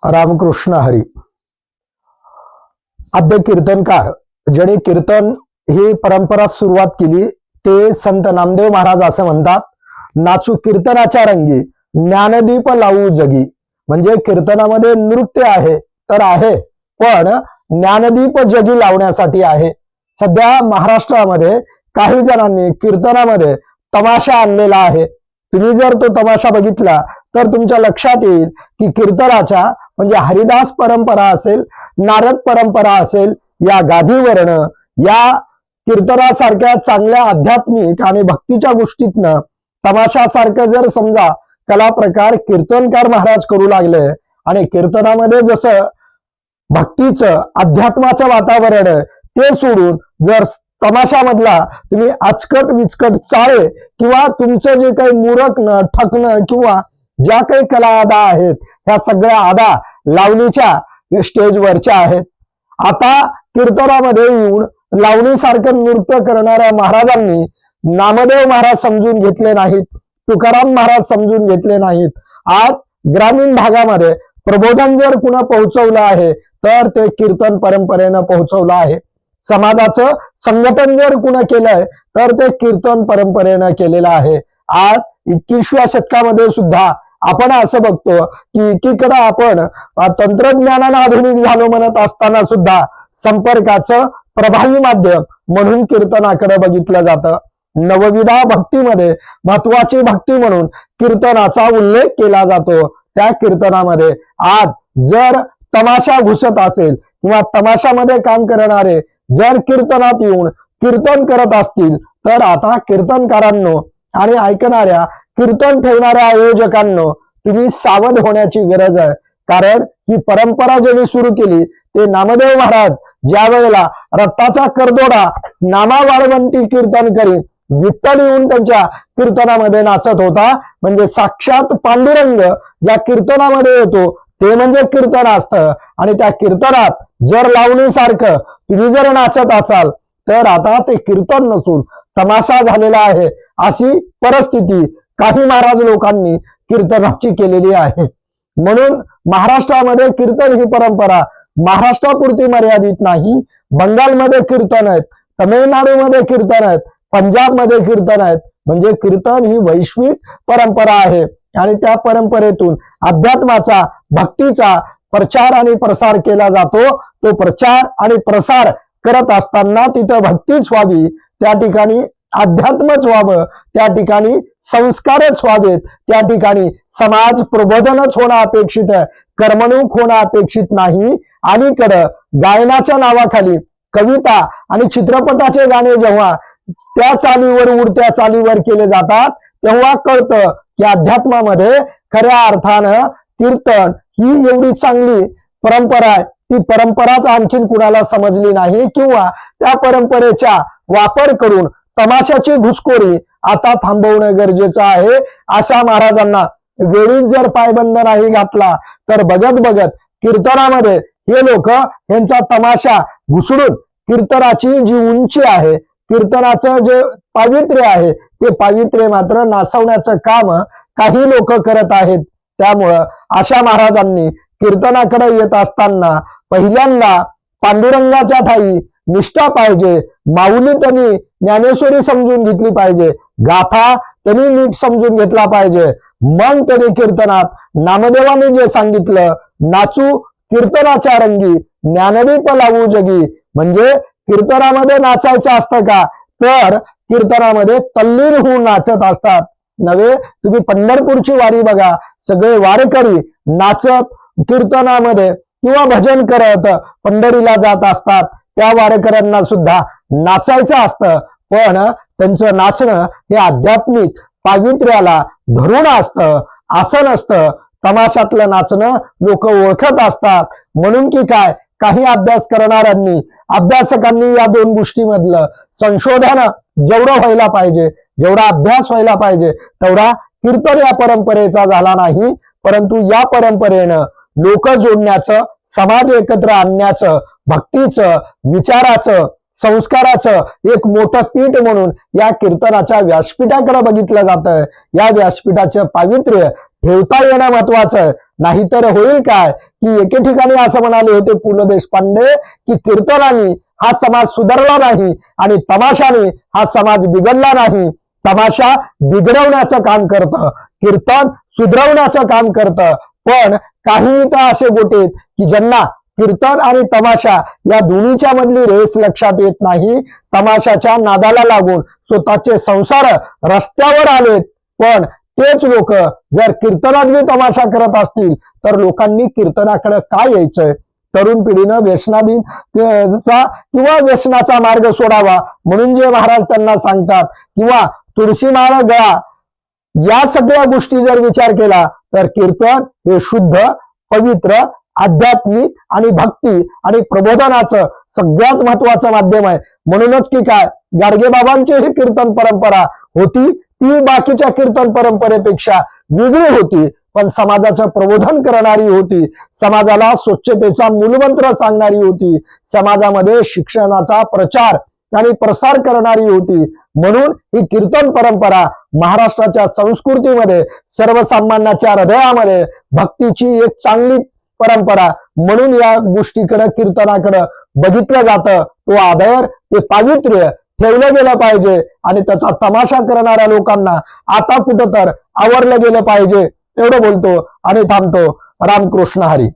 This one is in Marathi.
रामकृष्ण हरी. आद्य कीर्तनकार ज्याने कीर्तन ही परंपरा सुरुवात केली ते संत नामदेव महाराज असे म्हणतात, नाचू कीर्तनाच्या रंगी ज्ञानदीप लावू जगी. म्हणजे कीर्तनामध्ये नृत्य आहे तर आहे, पण ज्ञानदीप जगी लावण्यासाठी आहे. सध्या महाराष्ट्रामध्ये काही जणांनी कीर्तनामध्ये तमाशा आणलेला आहे. तुम्ही जर तो तमाशा बघितला तर तुमच्या लक्षात येईल की कीर्तनाच्या म्हणजे हरिदास परंपरा असेल, नारद परंपरा असेल, या गादीवरनं या कीर्तनासारख्या चांगल्या आध्यात्मिक आणि भक्तीच्या गोष्टीतनं तमाशासारखं जर समजा कला प्रकार कीर्तनकार महाराज करू लागले आणि कीर्तनामध्ये जसं भक्तीचं अध्यात्माचं वातावरण ते सोडून जर तमाशामधला तुम्ही आचकट विचकट चाळे किंवा तुमचं जे काही मुरकणं ठकणं किंवा ज्या काही कला आदा आहेत ह्या सगळ्या आदा लावणीच्या स्टेजवरच्या आहेत. आता कीर्तनामध्ये येऊन लावणीसारखं नृत्य करणाऱ्या महाराजांनी नामदेव महाराज समजून घेतले नाहीत, तुकाराम महाराज समजून घेतले नाहीत. आज ग्रामीण भागामध्ये प्रबोधन जर कुणा पोहोचवलं आहे तर ते कीर्तन परंपरेनं पोहोचवलं आहे. समाजाचं संघटन जर कुणा केलंय तर ते कीर्तन परंपरेनं केलेलं आहे. आज 21व्या शतकामध्ये सुद्धा आपण असं बघतो की एकीकडे आपण तंत्रज्ञानानं आधुनिक झालो म्हणत असताना सुद्धा संपर्काचं प्रभावी माध्यम म्हणून कीर्तनाकडे बघितलं जातं. नवविधा भक्तीमध्ये महत्वाची भक्ती म्हणून कीर्तनाचा उल्लेख केला जातो. त्या कीर्तनामध्ये आज जर तमाशा घुसत असेल किंवा तमाशामध्ये काम करणारे जर कीर्तनात येऊन कीर्तन करत असतील तर आता कीर्तनकारांनो आणि ऐकणाऱ्या कीर्तन ठेवणाऱ्या आयोजकांनो तुम्ही सावध होण्याची गरज आहे. कारण ही परंपरा ज्यांनी सुरू केली ते नामदेव महाराज ज्या वेळेला रक्ताचा करदोडा नामा वाळवंटी कीर्तन करीत विठ्ठल येऊन त्यांच्या कीर्तनामध्ये नाचत होता. म्हणजे साक्षात पांडुरंग ज्या कीर्तनामध्ये येतो ते म्हणजे कीर्तन असतं. आणि त्या कीर्तनात जर लावणीसारखं तुम्ही जर नाचत असाल तर आता ते कीर्तन नसून तमाशा झालेला आहे. अशी परिस्थिती काही महाराज लोकांनी कीर्तनाची केलेली आहे. म्हणून महाराष्ट्रामध्ये कीर्तन ही परंपरा महाराष्ट्रापुरती मर्यादित नाही. बंगालमध्ये कीर्तन आहेत, तमिळनाडूमध्ये कीर्तन आहेत, पंजाबमध्ये कीर्तन आहेत. म्हणजे कीर्तन ही वैश्विक परंपरा आहे आणि त्या परंपरेतून अध्यात्माचा भक्तीचा प्रचार आणि प्रसार केला जातो. तो प्रचार आणि प्रसार करत असताना तिथं भक्तीच व्हावी, त्या ठिकाणी अध्यात्मच व्हावं, त्या ठिकाणी संस्कारच व्हावेत, त्या ठिकाणी समाज प्रबोधनच होणं अपेक्षित आहे, कर्मणूक होणं अपेक्षित नाही. अलीकडं गायनाच्या नावाखाली कविता आणि चित्रपटाचे गाणे जेव्हा त्या चालीवर उडत्या चालीवर केले जातात तेव्हा कळतं की अध्यात्मामध्ये खऱ्या अर्थानं कीर्तन ही एवढी चांगली परंपरा आहे. ती परंपराच आणखीन कुणाला समजली नाही किंवा त्या परंपरेचा वापर करून तमाशाची घुसखोरी आता थांबवणं गरजेचं आहे. अशा महाराजांना वेळीच जर पायबंद नाही घातला तर बघत बघत कीर्तनामध्ये हे लोक यांचा तमाशा घुसडून कीर्तनाची जी उंची आहे, कीर्तनाचं जे पावित्र्य आहे ते पावित्र्य मात्र नासवण्याचं काम काही लोक करत आहेत. त्यामुळं अशा महाराजांनी कीर्तनाकडे येत असताना पहिल्यांदा पांडुरंगाच्या ठाई निष्ठा पाहिजे. माऊली त्यांनी ज्ञानेश्वरी समजून घेतली पाहिजे, गाथा त्यांनी नीट समजून घेतला पाहिजे. मग त्यांनी कीर्तनात नामदेवाने जे सांगितलं, नाचू कीर्तनाच्या रंगी ज्ञानदीप लावू जगी. म्हणजे कीर्तनामध्ये नाचायचं असतं का तर कीर्तनामध्ये तल्लीन होऊन नाचत असतात. नव्हे तुम्ही पंढरपूरची वारी बघा, सगळे वारकरी नाचत कीर्तनामध्ये किंवा भजन करत पंढरीला जात असतात. त्या वारकऱ्यांना सुद्धा नाचायचं असतं, पण त्यांचं नाचणं हे आध्यात्मिक पावित्र्याला धरून असतं, असं नसतं. तमाशातलं नाचणं लोक ओळखत असतात. म्हणून की काय काही अभ्यास करणाऱ्यांनी अभ्यासकांनी या दोन गोष्टीमधलं संशोधन जेवढं व्हायला पाहिजे, जेवढा अभ्यास व्हायला पाहिजे तेवढा कीर्तन या परंपरेचा झाला नाही. परंतु या परंपरेनं लोक जोडण्याचं, समाज एकत्र आणण्याचं, भक्तीचं, विचाराचं, संस्काराचं एक मोठं पीठ म्हणून या कीर्तनाच्या व्यासपीठाकडे बघितलं जातं. या व्यासपीठाचं पावित्र्य ठेवता येणं महत्वाचं आहे. नाहीतर होईल काय की एके ठिकाणी असं म्हणाले होते पु ल देशपांडे की कीर्तनाने हा समाज सुधारला नाही आणि तमाशाने हा समाज बिघडला नाही. तमाशा बिघडवण्याचं काम करतं, कीर्तन सुधरवण्याचं काम करतं. पण काही तर असे गोटे आहेत की ज्यांना कीर्तन आणि तमाशा या दोन्हीच्या मधली रेस लक्षात येत नाही. तमाशाच्या नादाला लागून स्वतःचे संसार रस्त्यावर आलेत. पण तेच लोक जर कीर्तनात बी तमाशा करत असतील तर लोकांनी कीर्तनाकडे काय यायचंय? तरुण पिढीनं व्यसनाधीनचा किंवा व्यसनाचा मार्ग सोडावा म्हणून जे महाराज त्यांना सांगतात, किंवा तुळशी माळ गळा, या सगळ्या गोष्टी जर विचार केला तर कीर्तन हे शुद्ध, पवित्र, आध्यात्मिक आणि भक्ती आणि प्रबोधनाचं सगळ्यात महत्वाचं माध्यम आहे. म्हणूनच की काय गाडगे बाबांची ही कीर्तन परंपरा होती ती बाकीच्या कीर्तन परंपरेपेक्षा वेगळी होती, पण समाजाचं प्रबोधन करणारी होती, समाजाला स्वच्छतेचा मूलमंत्र सांगणारी होती, समाजामध्ये शिक्षणाचा प्रचार आणि प्रसार करणारी होती. म्हणून ही कीर्तन परंपरा महाराष्ट्राच्या संस्कृतीमध्ये, सर्वसामान्याच्या हृदयामध्ये भक्तीची एक चांगली परंपरा म्हणून या गोष्टीकडे, कीर्तनाकडे बघितलं जातं. तो आदर, ते पावित्र्य ठेवलं गेलं पाहिजे आणि त्याचा तमाशा करणाऱ्या लोकांना आता कुठं तर आवरलं गेलं पाहिजे. एवढं बोलतो आणि थांबतो. रामकृष्ण हरी.